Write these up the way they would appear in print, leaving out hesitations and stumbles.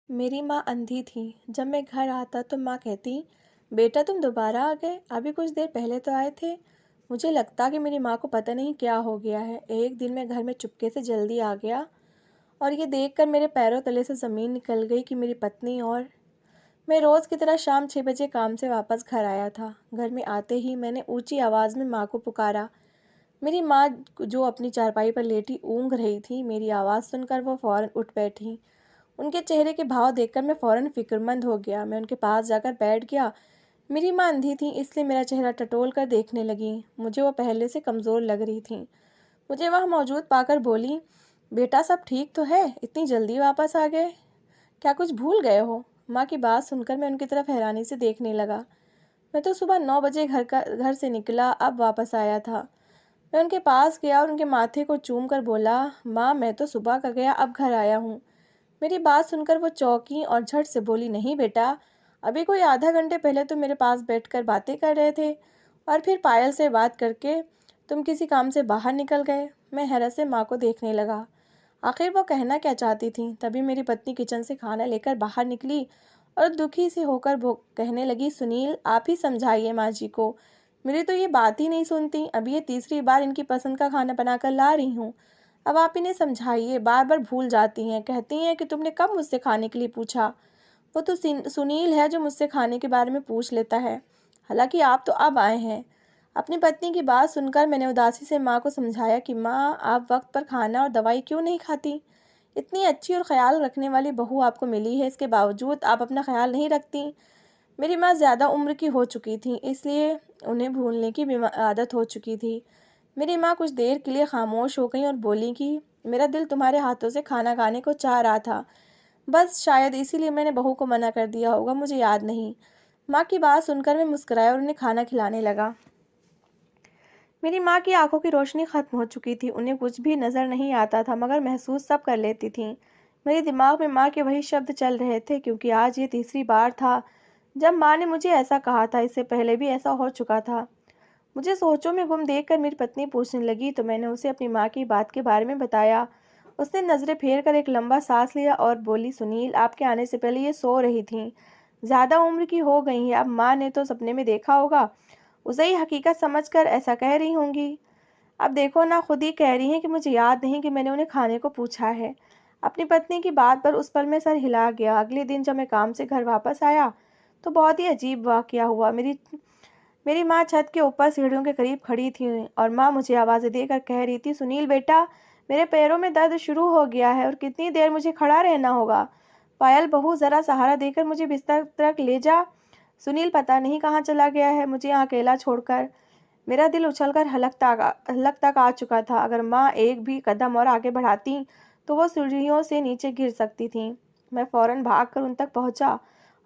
मेरी माँ अंधी थी। जब मैं घर आता तो माँ कहती, बेटा तुम दोबारा आ गए, अभी कुछ देर पहले तो आए थे। मुझे लगता कि मेरी माँ को पता नहीं क्या हो गया है। एक दिन मैं घर में चुपके से जल्दी आ गया और ये देखकर मेरे पैरों तले से ज़मीन निकल गई कि मेरी पत्नी और मैं रोज़ की तरह शाम 6 बजे काम से वापस घर आया था। घर में आते ही मैंने ऊंची आवाज़ में माँ को पुकारा। मेरी माँ, जो अपनी चारपाई पर लेटी ऊँघ रही थी, मेरी आवाज़ सुनकर वो फ़ौरन उठ बैठी। उनके चेहरे के भाव देखकर मैं फ़ौरन फ़िक्रमंद हो गया। मैं उनके पास जाकर बैठ गया। मेरी माँ अंधी थी, इसलिए मेरा चेहरा टटोल कर देखने लगी। मुझे वो पहले से कमज़ोर लग रही थी। मुझे वहाँ मौजूद पाकर बोली, बेटा सब ठीक तो है? इतनी जल्दी वापस आ गए, क्या कुछ भूल गए हो? माँ की बात सुनकर मैं उनकी तरफ हैरानी से देखने लगा। मैं तो सुबह 9 बजे घर से निकला, अब वापस आया था। मैं उनके पास गया और उनके माथे को चूम कर बोला, माँ मैं तो सुबह का गया, अब घर आया हूँ। मेरी बात सुनकर वो चौंकी और झट से बोली, नहीं बेटा, अभी कोई आधा घंटे पहले तो मेरे पास बैठकर बातें कर रहे थे और फिर पायल से बात करके तुम किसी काम से बाहर निकल गए। मैं हैरत से माँ को देखने लगा। आखिर वो कहना क्या चाहती थी? तभी मेरी पत्नी किचन से खाना लेकर बाहर निकली और दुखी सी होकर वो कहने लगी, सुनील आप ही समझाइए माँ जी को, मेरी तो ये बात ही नहीं सुनती। अभी ये तीसरी बार इनकी पसंद का खाना बनाकर ला रही हूँ। अब आप इन्हें समझाइए, बार बार भूल जाती हैं। कहती हैं कि तुमने कब मुझसे खाने के लिए पूछा। वो तो सुनील है जो मुझसे खाने के बारे में पूछ लेता है। हालांकि आप तो अब आए हैं। अपनी पत्नी की बात सुनकर मैंने उदासी से माँ को समझाया कि माँ, आप वक्त पर खाना और दवाई क्यों नहीं खाती? इतनी अच्छी और ख्याल रखने वाली बहू आपको मिली है, इसके बावजूद आप अपना ख्याल नहीं रखती। मेरी माँ ज़्यादा उम्र की हो चुकी थी, इसलिए उन्हें भूलने की आदत हो चुकी थी। मेरी माँ कुछ देर के लिए खामोश हो गई और बोली कि मेरा दिल तुम्हारे हाथों से खाना खाने को चाह रहा था, बस शायद इसीलिए मैंने बहू को मना कर दिया होगा, मुझे याद नहीं। माँ की बात सुनकर मैं मुस्कुराया और उन्हें खाना खिलाने लगा। मेरी माँ की आंखों की रोशनी खत्म हो चुकी थी। उन्हें कुछ भी नज़र नहीं आता था, मगर महसूस सब कर लेती थीं। मेरे दिमाग में माँ के वही शब्द चल रहे थे, क्योंकि आज ये तीसरी बार था जब माँ ने मुझे ऐसा कहा था। इससे पहले भी ऐसा हो चुका था। मुझे सोचों में गुम देखकर मेरी पत्नी पूछने लगी, तो मैंने उसे अपनी माँ की बात के बारे में बताया। उसने नज़रें फेर कर एक लंबा सांस लिया और बोली, सुनील आपके आने से पहले ये सो रही थीं, ज़्यादा उम्र की हो गई हैं। अब माँ ने तो सपने में देखा होगा, उसे ही हकीकत समझकर ऐसा कह रही होंगी। अब देखो ना, खुद ही कह रही हैं कि मुझे याद नहीं कि मैंने उन्हें खाने को पूछा है। अपनी पत्नी की बात पर उस पल में सर हिला गया। अगले दिन जब मैं काम से घर वापस आया तो बहुत ही अजीब वाकया हुआ। मेरी माँ छत के ऊपर सीढ़ियों के करीब खड़ी थी और माँ मुझे आवाज़ें देकर कह रही थी, सुनील बेटा, मेरे पैरों में दर्द शुरू हो गया है और कितनी देर मुझे खड़ा रहना होगा। पायल बहू, ज़रा सहारा देकर मुझे बिस्तर तक ले जा। सुनील पता नहीं कहाँ चला गया है, मुझे यहाँ अकेला छोड़कर। मेरा दिल उछलकर हलक तक आ चुका था। अगर माँ एक भी कदम और आगे बढ़ाती तो वो सीढ़ियों से नीचे गिर सकती थी। मैं फौरन भागकर उन तक पहुंचा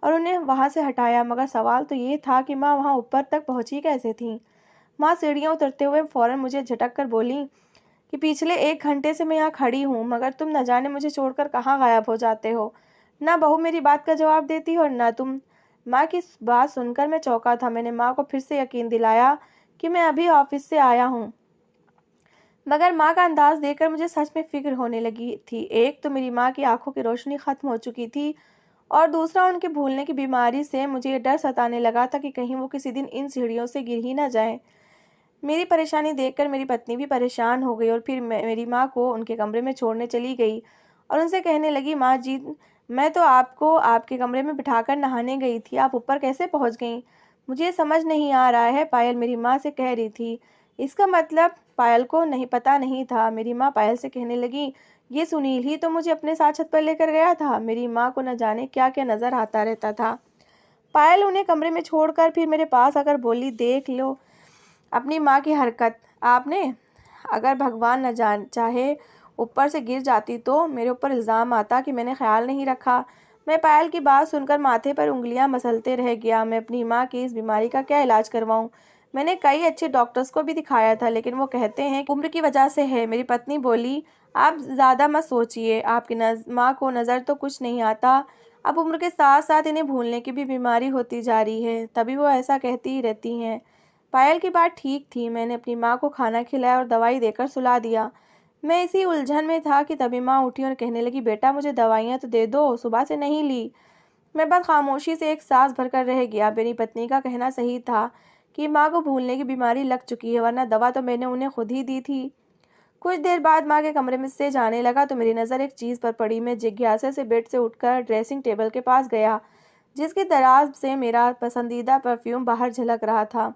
और उन्हें वहां से हटाया, मगर सवाल तो ये था कि माँ वहां ऊपर तक पहुंची कैसे थी। माँ सीढ़ियाँ उतरते हुए फौरन मुझे झटक कर बोली कि पिछले 1 घंटे से मैं यहाँ खड़ी हूँ, मगर तुम न जाने मुझे छोड़कर कहाँ गायब हो जाते हो। ना बहू मेरी बात का जवाब देती हो और ना तुम। माँ की बात सुनकर मैं चौंका था। मैंने माँ को फिर से यकीन दिलाया कि मैं अभी ऑफिस से आया हूँ, मगर माँ का अंदाज देखकर मुझे सच में फिक्र होने लगी थी। एक तो मेरी माँ की आंखों की रोशनी खत्म हो चुकी थी और दूसरा उनके भूलने की बीमारी से मुझे ये डर सताने लगा था कि कहीं वो किसी दिन इन सीढ़ियों से गिर ही ना जाए। मेरी परेशानी देखकर मेरी पत्नी भी परेशान हो गई और फिर मेरी माँ को उनके कमरे में छोड़ने चली गई और उनसे कहने लगी, माँ जी, मैं तो आपको आपके कमरे में बिठाकर नहाने गई थी, आप ऊपर कैसे पहुँच गई? मुझे समझ नहीं आ रहा है, पायल मेरी माँ से कह रही थी। इसका मतलब पायल को नहीं पता नहीं था। मेरी माँ पायल से कहने लगी, ये सुनील ही तो मुझे अपने साथ छत पर लेकर गया था। मेरी माँ को न जाने क्या क्या नजर आता रहता था। पायल उन्हें कमरे में छोड़कर फिर मेरे पास आकर बोली, देख लो अपनी माँ की हरकत। आपने, अगर भगवान न जान चाहे ऊपर से गिर जाती तो मेरे ऊपर इल्ज़ाम आता कि मैंने ख्याल नहीं रखा। मैं पायल की बात सुनकर माथे पर उंगलियां मसलते रह गया। मैं अपनी माँ की इस बीमारी का क्या इलाज करवाऊं? मैंने कई अच्छे डॉक्टर्स को भी दिखाया था, लेकिन वो कहते हैं कि उम्र की वजह से है। मेरी पत्नी बोली, आप ज़्यादा मत सोचिए, आपकी माँ को नज़र तो कुछ नहीं आता। अब उम्र के साथ साथ इन्हें भूलने की भी बीमारी होती जा रही है, तभी वो ऐसा कहती ही रहती हैं। पायल की बात ठीक थी। मैंने अपनी माँ को खाना खिलाया और दवाई देकर सुला दिया। मैं इसी उलझन में था कि तभी माँ उठी और कहने लगी, बेटा मुझे दवाइयाँ तो दे दो, सुबह से नहीं ली। मैं बस खामोशी से एक सांस भरकर रह गया। मेरी पत्नी का कहना सही था कि माँ को भूलने की बीमारी लग चुकी है, वरना दवा तो मैंने उन्हें खुद ही दी थी। कुछ देर बाद माँ के कमरे में से जाने लगा तो मेरी नज़र एक चीज़ पर पड़ी। मैं जिज्ञासा से बेड से उठकर ड्रेसिंग टेबल के पास गया, जिसकी दराज से मेरा पसंदीदा परफ्यूम बाहर झलक रहा था।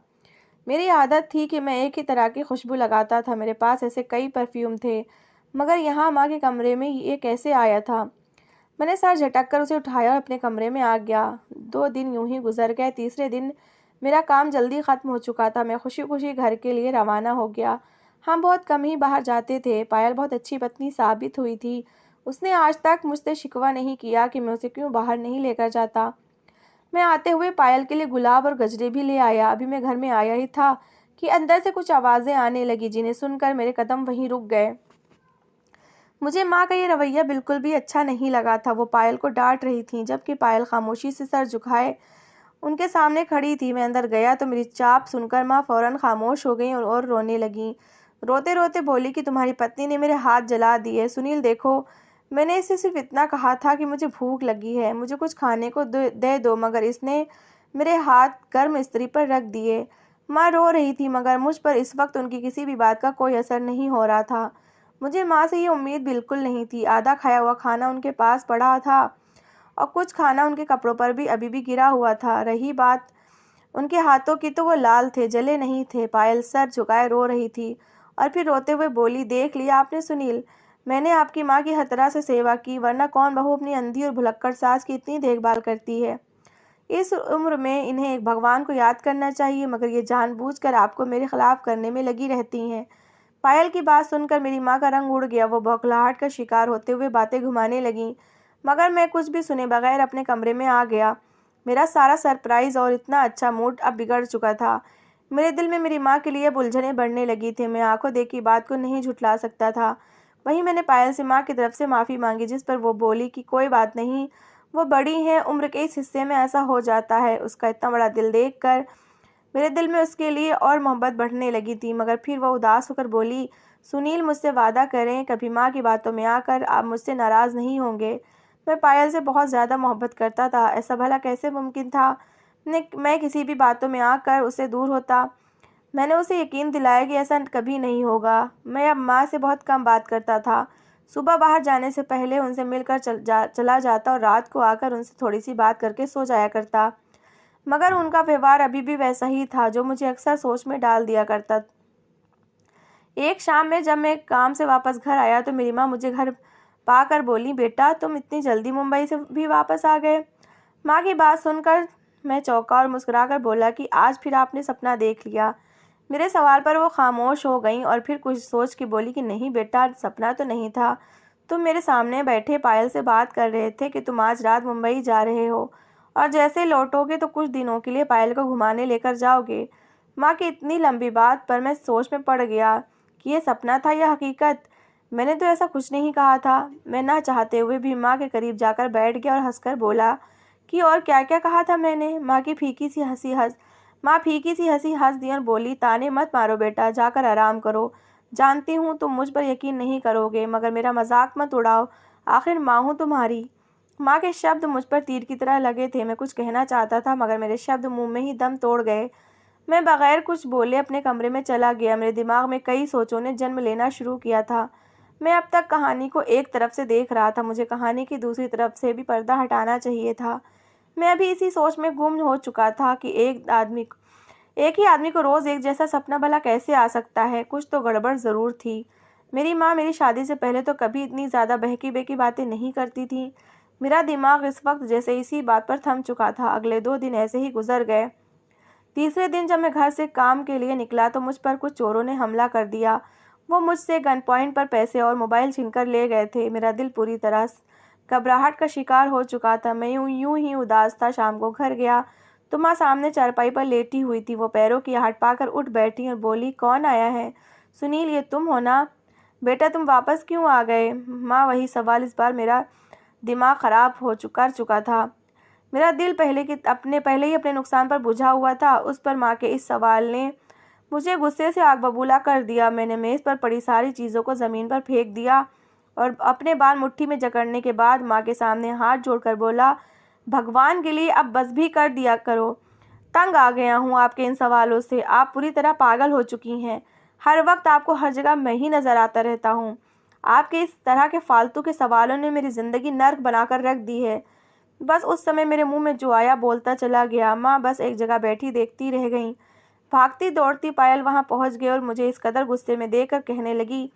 मेरी आदत थी कि मैं एक ही तरह की खुशबू लगाता था। मेरे पास ऐसे कई परफ्यूम थे, मगर यहाँ माँ के कमरे में ये कैसे आया था? मैंने सर झटक कर उसे उठाया और अपने कमरे में आ गया। 2 दिन यूं ही गुजर गए। तीसरे दिन मेरा काम जल्दी ख़त्म हो चुका था। मैं खुशी खुशी घर के लिए रवाना हो गया। हम बहुत कम ही बाहर जाते थे। पायल बहुत अच्छी पत्नी साबित हुई थी। उसने आज तक मुझसे शिकवा नहीं किया कि मैं उसे क्यों बाहर नहीं लेकर जाता। मैं आते हुए पायल के लिए गुलाब और गजरे भी ले आया। अभी मैं घर में आया ही था कि अंदर से कुछ आवाज़ें आने लगी, जिन्हें सुनकर मेरे कदम वहीं रुक गए। मुझे माँ का ये रवैया बिल्कुल भी अच्छा नहीं लगा था। वो पायल को डांट रही थी, जबकि पायल खामोशी से सर झुकाए उनके सामने खड़ी थी। मैं अंदर गया तो मेरी चाप सुनकर माँ फौरन खामोश हो गई और रोने लगी। रोते रोते बोली कि तुम्हारी पत्नी ने मेरे हाथ जला दिए। सुनील देखो, मैंने इसे सिर्फ इतना कहा था कि मुझे भूख लगी है, मुझे कुछ खाने को दे दो, मगर इसने मेरे हाथ गर्म इस्त्री पर रख दिए। माँ रो रही थी, मगर मुझ पर इस वक्त उनकी किसी भी बात का कोई असर नहीं हो रहा था। मुझे माँ से ये उम्मीद बिल्कुल नहीं थी। आधा खाया हुआ खाना उनके पास पड़ा था और कुछ खाना उनके कपड़ों पर भी अभी भी गिरा हुआ था। रही बात उनके हाथों की, तो वो लाल थे, जले नहीं थे। पायल सर झुकाए रो रही थी और फिर रोते हुए बोली, देख लिया आपने सुनील, मैंने आपकी माँ की हर तरह से सेवा की, वरना कौन बहू अपनी अंधी और भुलक्कड़ सास की इतनी देखभाल करती है। इस उम्र में इन्हें एक भगवान को याद करना चाहिए, मगर ये जानबूझकर आपको मेरे खिलाफ करने में लगी रहती हैं। पायल की बात सुनकर मेरी माँ का रंग उड़ गया। वो बौखलाहट का शिकार होते हुए बातें घुमाने लगी, मगर मैं कुछ भी सुने बगैर अपने कमरे में आ गया। मेरा सारा सरप्राइज और इतना अच्छा मूड अब बिगड़ चुका था। मेरे दिल में मेरी माँ के लिए अब उलझनें बढ़ने लगी थी। मैं आंखों देखी बात को नहीं झुठला सकता था। वहीं मैंने पायल से माँ की तरफ से माफ़ी मांगी, जिस पर वो बोली कि कोई बात नहीं, वो बड़ी हैं, उम्र के इस हिस्से में ऐसा हो जाता है। उसका इतना बड़ा दिल देखकर मेरे दिल में उसके लिए और मोहब्बत बढ़ने लगी थी। मगर फिर वह उदास होकर बोली, सुनील मुझसे वादा करें, कभी माँ की बातों में आकर आप मुझसे नाराज़ नहीं होंगे। मैं पायल से बहुत ज़्यादा मोहब्बत करता था। ऐसा भला कैसे मुमकिन था मैं किसी भी बातों में आकर उससे दूर होता। मैंने उसे यकीन दिलाया कि ऐसा कभी नहीं होगा। मैं अब माँ से बहुत कम बात करता था। सुबह बाहर जाने से पहले उनसे मिलकर चला जाता और रात को आकर उनसे थोड़ी सी बात करके सो जाया करता। मगर उनका व्यवहार अभी भी वैसा ही था, जो मुझे अक्सर सोच में डाल दिया करता। एक शाम में जब मैं काम से वापस घर आया तो मेरी माँ मुझे घर पाकर बोली, बेटा तुम इतनी जल्दी मुंबई से भी वापस आ गए। माँ की बात सुनकर मैं चौंका और मुस्कुराकर बोला कि आज फिर आपने सपना देख लिया। मेरे सवाल पर वो खामोश हो गई और फिर कुछ सोच के बोली कि नहीं बेटा, सपना तो नहीं था। तुम मेरे सामने बैठे पायल से बात कर रहे थे कि तुम आज रात मुंबई जा रहे हो और जैसे लौटोगे तो कुछ दिनों के लिए पायल को घुमाने लेकर जाओगे। माँ की इतनी लंबी बात पर मैं सोच में पड़ गया कि ये सपना था या हकीकत। मैंने तो ऐसा कुछ नहीं कहा था। मैं ना चाहते हुए भी माँ के करीब जाकर बैठ गया और हंसकर बोला कि और क्या क्या कहा था मैंने। माँ फीकी सी हंसी हंस दी और बोली, ताने मत मारो बेटा, जाकर आराम करो। जानती हूँ तुम मुझ पर यकीन नहीं करोगे, मगर मेरा मजाक मत उड़ाओ, आखिर माँ हूँ तुम्हारी। माँ के शब्द मुझ पर तीर की तरह लगे थे। मैं कुछ कहना चाहता था, मगर मेरे शब्द मुंह में ही दम तोड़ गए। मैं बगैर कुछ बोले अपने कमरे में चला गया। मेरे दिमाग में कई सोचों ने जन्म लेना शुरू किया था। मैं अब तक कहानी को एक तरफ से देख रहा था, मुझे कहानी की दूसरी तरफ से भी पर्दा हटाना चाहिए था। मैं अभी इसी सोच में गुम हो चुका था कि एक ही आदमी को रोज़ एक जैसा सपना भला कैसे आ सकता है। कुछ तो गड़बड़ ज़रूर थी। मेरी माँ मेरी शादी से पहले तो कभी इतनी ज़्यादा बहकी बेकी बातें नहीं करती थी। मेरा दिमाग इस वक्त जैसे इसी बात पर थम चुका था। अगले 2 दिन ऐसे ही गुजर गए। तीसरे दिन जब मैं घर से काम के लिए निकला तो मुझ पर कुछ चोरों ने हमला कर दिया। वो मुझसे गन पॉइंट पर पैसे और मोबाइल छीनकर ले गए थे। मेरा दिल पूरी तरह घबराहट का शिकार हो चुका था। मैं यूं ही उदास था। शाम को घर गया तो माँ सामने चारपाई पर लेटी हुई थी। वो पैरों की आहट पाकर उठ बैठी और बोली, कौन आया है? सुनील, ये तुम हो ना? बेटा तुम वापस क्यों आ गए? माँ वही सवाल। इस बार मेरा दिमाग खराब कर चुका था। मेरा दिल पहले ही अपने नुकसान पर बुझा हुआ था। उस पर माँ के इस सवाल ने मुझे गुस्से से आग बबूला कर दिया। मैंने मेज़ पर पड़ी सारी चीज़ों को ज़मीन पर फेंक दिया और अपने बाल मुट्ठी में जकड़ने के बाद माँ के सामने हाथ जोड़कर बोला, भगवान के लिए अब बस भी कर दिया करो। तंग आ गया हूँ आपके इन सवालों से। आप पूरी तरह पागल हो चुकी हैं। हर वक्त आपको हर जगह मैं ही नज़र आता रहता हूँ। आपके इस तरह के फालतू के सवालों ने मेरी ज़िंदगी नर्क बनाकर रख दी है। बस उस समय मेरे मुंह में जो आया बोलता चला गया। माँ बस एक जगह बैठी देखती रह गईं। भागती दौड़ती पायल वहां पहुंच गई और मुझे इस कदर गुस्से में देखकर कहने लगी,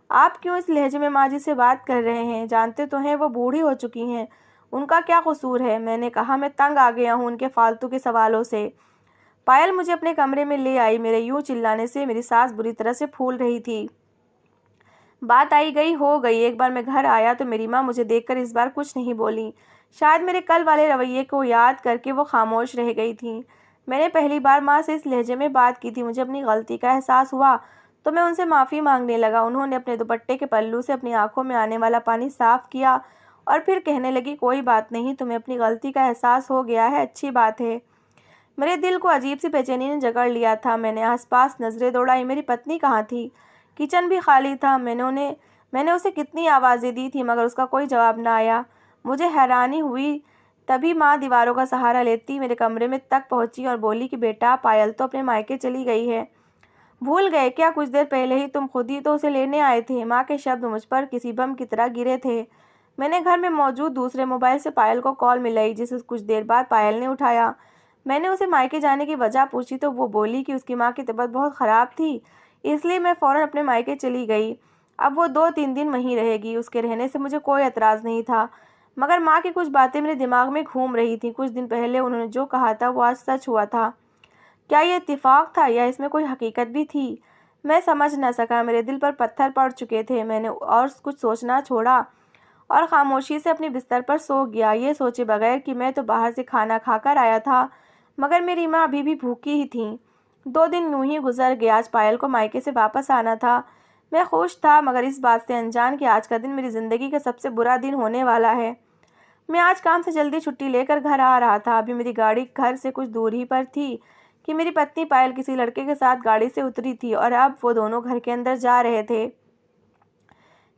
आप क्यों इस लहजे में माँ जी से बात कर रहे हैं? जानते तो हैं वो बूढ़ी हो चुकी हैं, उनका क्या कसूर है? मैंने कहा, मैं तंग आ गया हूँ उनके फालतू के सवालों से। पायल मुझे अपने कमरे में ले आई। मेरे यूं चिल्लाने से मेरी सांस बुरी तरह से फूल रही थी। बात आई गई हो गई। एक बार मैं घर आया तो मेरी माँ मुझे देखकर इस बार कुछ नहीं बोली। शायद मेरे कल वाले रवैये को याद करके वो खामोश रह गई थी। मैंने पहली बार माँ से इस लहजे में बात की थी। मुझे अपनी गलती का एहसास हुआ तो मैं उनसे माफ़ी मांगने लगा। उन्होंने अपने दुपट्टे के पल्लू से अपनी आंखों में आने वाला पानी साफ किया और फिर कहने लगी, कोई बात नहीं, तुम्हें अपनी गलती का एहसास हो गया है, अच्छी बात है। मेरे दिल को अजीब सी बेचैनी ने जकड़ लिया था। मैंने आसपास नज़रें दौड़ाई। मेरी पत्नी कहाँ थी? किचन भी खाली था। मैंने उसे कितनी आवाज़ें दी थी मगर उसका कोई जवाब न आया। मुझे हैरानी हुई। तभी माँ दीवारों का सहारा लेती मेरे कमरे में तक पहुँची और बोली कि बेटा, पायल तो अपने मायके चली गई है। भूल गए क्या? कुछ देर पहले ही तुम खुद ही तो उसे लेने आए थे। माँ के शब्द मुझ पर किसी बम की तरह गिरे थे। मैंने घर में मौजूद दूसरे मोबाइल से पायल को कॉल मिलाई, जिसे कुछ देर बाद पायल ने उठाया। मैंने उसे मायके जाने की वजह पूछी तो वो बोली कि उसकी माँ की तबीयत बहुत ख़राब थी, इसलिए मैं फ़ौरन अपने मायके चली गई। अब वो 2-3 दिन वहीं रहेगी। उसके रहने से मुझे कोई एतराज़ नहीं था, मगर माँ की कुछ बातें मेरे दिमाग में घूम रही थी। कुछ दिन पहले उन्होंने जो कहा था वो आज सच हुआ था। क्या ये इत्तेफाक था या इसमें कोई हकीकत भी थी? मैं समझ न सका। मेरे दिल पर पत्थर पड़ चुके थे। मैंने और कुछ सोचना छोड़ा और खामोशी से अपने बिस्तर पर सो गया, ये सोचे बगैर कि मैं तो बाहर से खाना खाकर आया था मगर मेरी माँ अभी भी भूखी ही थी। 2 दिन यूं ही गुजर गए। आज पायल को मायके से वापस आना था। मैं खुश था मगर इस बात से अनजान कि आज का दिन मेरी ज़िंदगी का सबसे बुरा दिन होने वाला है। मैं आज काम से जल्दी छुट्टी लेकर घर आ रहा था। अभी मेरी गाड़ी घर से कुछ दूर ही पर थी कि मेरी पत्नी पायल किसी लड़के के साथ गाड़ी से उतरी थी और अब वो दोनों घर के अंदर जा रहे थे।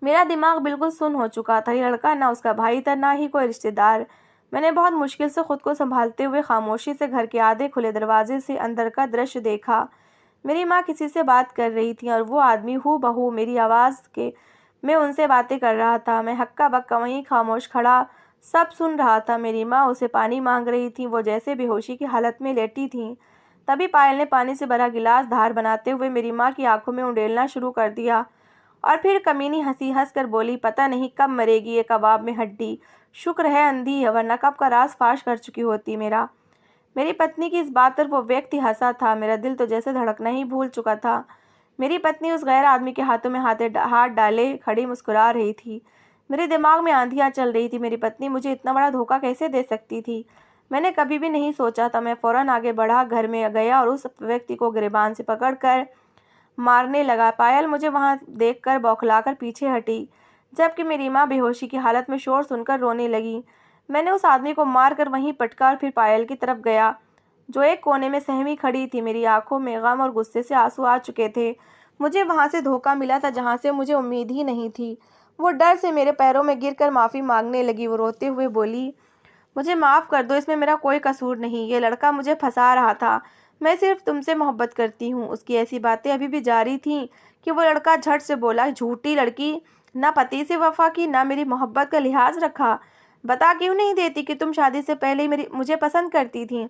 मेरा दिमाग बिल्कुल सुन्न हो चुका था। ये लड़का ना उसका भाई था ना ही कोई रिश्तेदार। मैंने बहुत मुश्किल से खुद को संभालते हुए खामोशी से घर के आधे खुले दरवाजे से अंदर का दृश्य देखा। मेरी माँ किसी से बात कर रही थी और वो आदमी हूबहू मेरी आवाज़ के मैं उनसे बातें कर रहा था। मैं हक्का बक्का वहीं खामोश खड़ा सब सुन रहा था। मेरी माँ उसे पानी मांग रही थी। वो जैसे बेहोशी की हालत में लेटी थी। तभी पायल ने पानी से भरा गिलास धार बनाते हुए मेरी माँ की आंखों में उंडेलना शुरू कर दिया और फिर कमीनी हंसी हंसकर बोली, पता नहीं कब मरेगी ये कबाब में हड्डी। शुक्र है अंधी है, वरना कब का राज फाश कर चुकी होती। मेरी पत्नी की इस बात पर वो व्यक्ति हंसा था। मेरा दिल तो जैसे धड़कना ही भूल चुका था। मेरी पत्नी उस गैर आदमी के हाथों में हाथ डाले खड़ी मुस्कुरा रही थी। मेरे दिमाग में आंधियां चल रही थी। मेरी पत्नी मुझे इतना बड़ा धोखा कैसे दे सकती थी? मैंने कभी भी नहीं सोचा था। मैं फौरन आगे बढ़ा, घर में गया और उस व्यक्ति को गिरबान से पकड़कर मारने लगा। पायल मुझे वहां देखकर बौखलाकर पीछे हटी, जबकि मेरी माँ बेहोशी की हालत में शोर सुनकर रोने लगी। मैंने उस आदमी को मारकर वहीं पटका और फिर पायल की तरफ गया, जो एक कोने में सहमी खड़ी थी। मेरी आंखों में गम और गुस्से से आंसू आ चुके थे। मुझे वहां से धोखा मिला था जहां से मुझे उम्मीद ही नहीं थी। वो डर से मेरे पैरों में गिरकर माफ़ी मांगने लगी। वो रोते हुए बोली, मुझे माफ़ कर दो, इसमें मेरा कोई कसूर नहीं। ये लड़का मुझे फंसा रहा था। मैं सिर्फ तुमसे मोहब्बत करती हूँ। उसकी ऐसी बातें अभी भी जारी थीं कि वो लड़का झट से बोला, झूठी लड़की, ना पति से वफा की ना मेरी मोहब्बत का लिहाज रखा। बता क्यों नहीं देती कि तुम शादी से पहले ही मुझे पसंद करती थी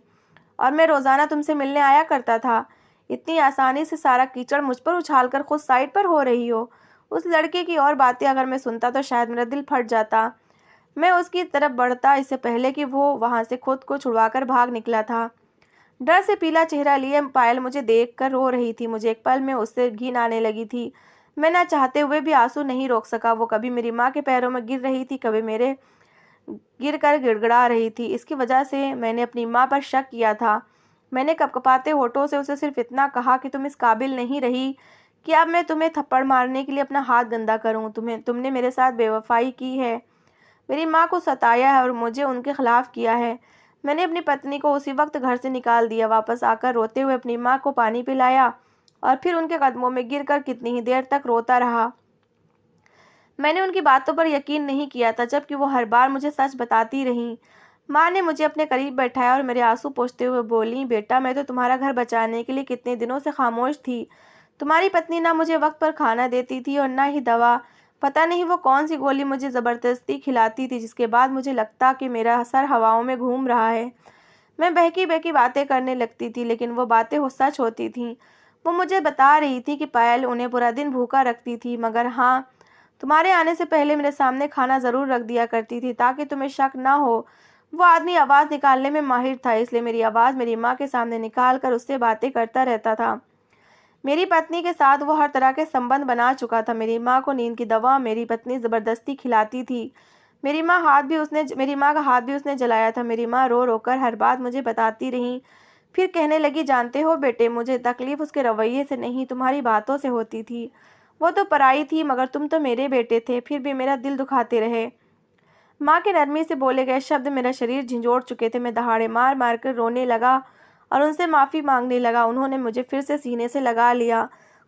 और मैं रोज़ाना तुमसे मिलने आया करता था। इतनी आसानी से सारा कीचड़ मुझ पर उछालकर खुद साइड पर हो रही हो। उस लड़के की और बातें अगर मैं सुनता तो शायद मेरा दिल फट जाता। मैं उसकी तरफ बढ़ता इससे पहले कि वो वहां से खुद को छुड़वाकर भाग निकला था। डर से पीला चेहरा लिए पायल मुझे देखकर रो रही थी। मुझे एक पल में उससे घिन आने लगी थी। मैं ना चाहते हुए भी आंसू नहीं रोक सका। वो कभी मेरी माँ के पैरों में गिर रही थी, कभी मेरे गिर कर गिड़गिड़ा रही थी। इसकी वजह से मैंने अपनी माँ पर शक किया था। मैंने कपकपाते होठों से उसे सिर्फ इतना कहा कि तुम इस काबिल नहीं रही कि अब मैं तुम्हें थप्पड़ मारने के लिए अपना हाथ गंदा करूं। तुमने मेरे साथ बेवफाई की है, मेरी माँ को सताया है और मुझे उनके खिलाफ किया है। मैंने अपनी पत्नी को उसी वक्त घर से निकाल दिया। वापस आकर रोते हुए अपनी माँ को पानी पिलाया और फिर उनके कदमों में गिरकर कितनी ही देर तक रोता रहा। मैंने उनकी बातों पर यकीन नहीं किया था, जबकि वो हर बार मुझे सच बताती रहीं। माँ ने मुझे अपने करीब बैठाया और मेरे आंसू पोंछते हुए बोली, बेटा मैं तो तुम्हारा घर बचाने के लिए कितने दिनों से खामोश थी। तुम्हारी पत्नी ना मुझे वक्त पर खाना देती थी और ना ही दवा। पता नहीं वो कौन सी गोली मुझे ज़बरदस्ती खिलाती थी, जिसके बाद मुझे लगता कि मेरा सर हवाओं में घूम रहा है। मैं बहकी बहकी बातें करने लगती थी, लेकिन वो बातें सच होती थीं। वो मुझे बता रही थी कि पायल उन्हें पूरा दिन भूखा रखती थी, मगर हाँ, तुम्हारे आने से पहले मेरे सामने खाना ज़रूर रख दिया करती थी, ताकि तुम्हें शक ना हो। वो आदमी आवाज़ निकालने में माहिर था, इसलिए मेरी आवाज़ मेरी माँ के सामने निकाल कर उससे बातें करता रहता था। मेरी पत्नी के साथ वो हर तरह के संबंध बना चुका था। मेरी माँ को नींद की दवा मेरी पत्नी ज़बरदस्ती खिलाती थी। मेरी माँ का हाथ भी उसने जलाया था। मेरी माँ रो रो कर हर बात मुझे बताती रही। फिर कहने लगी, जानते हो बेटे, मुझे तकलीफ़ उसके रवैये से नहीं, तुम्हारी बातों से होती थी। वो तो पराई थी, मगर तुम तो मेरे बेटे थे, फिर भी मेरा दिल दुखाते रहे। माँ के नरमी से बोले गए शब्द मेरा शरीर झंझोड़ चुके थे। मैं दहाड़े मार मार कर रोने लगा और उनसे माफ़ी मांगने लगा। उन्होंने मुझे फिर से सीने से लगा लिया।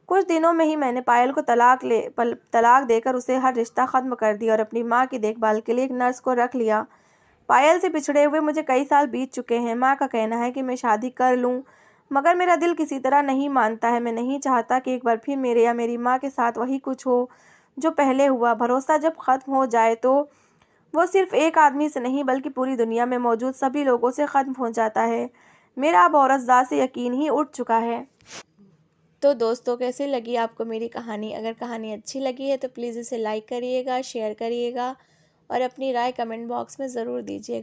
कुछ दिनों में ही मैंने पायल को तलाक देकर उसे हर रिश्ता ख़त्म कर दिया और अपनी माँ की देखभाल के लिए एक नर्स को रख लिया। पायल से बिछड़े हुए मुझे कई साल बीत चुके हैं। माँ का कहना है कि मैं शादी कर लूँ, मगर मेरा दिल किसी तरह नहीं मानता है। मैं नहीं चाहता कि एक बार फिर मेरे या मेरी माँ के साथ वही कुछ हो जो पहले हुआ। भरोसा जब ख़त्म हो जाए तो वो सिर्फ एक आदमी से नहीं, बल्कि पूरी दुनिया में मौजूद सभी लोगों से ख़त्म हो जाता है। मेरा अब औरत से यकीन ही उठ चुका है। तो दोस्तों, कैसी लगी आपको मेरी कहानी? अगर कहानी अच्छी लगी है तो प्लीज़ इसे लाइक करिएगा, शेयर करिएगा और अपनी राय कमेंट बॉक्स में ज़रूर दीजिएगा।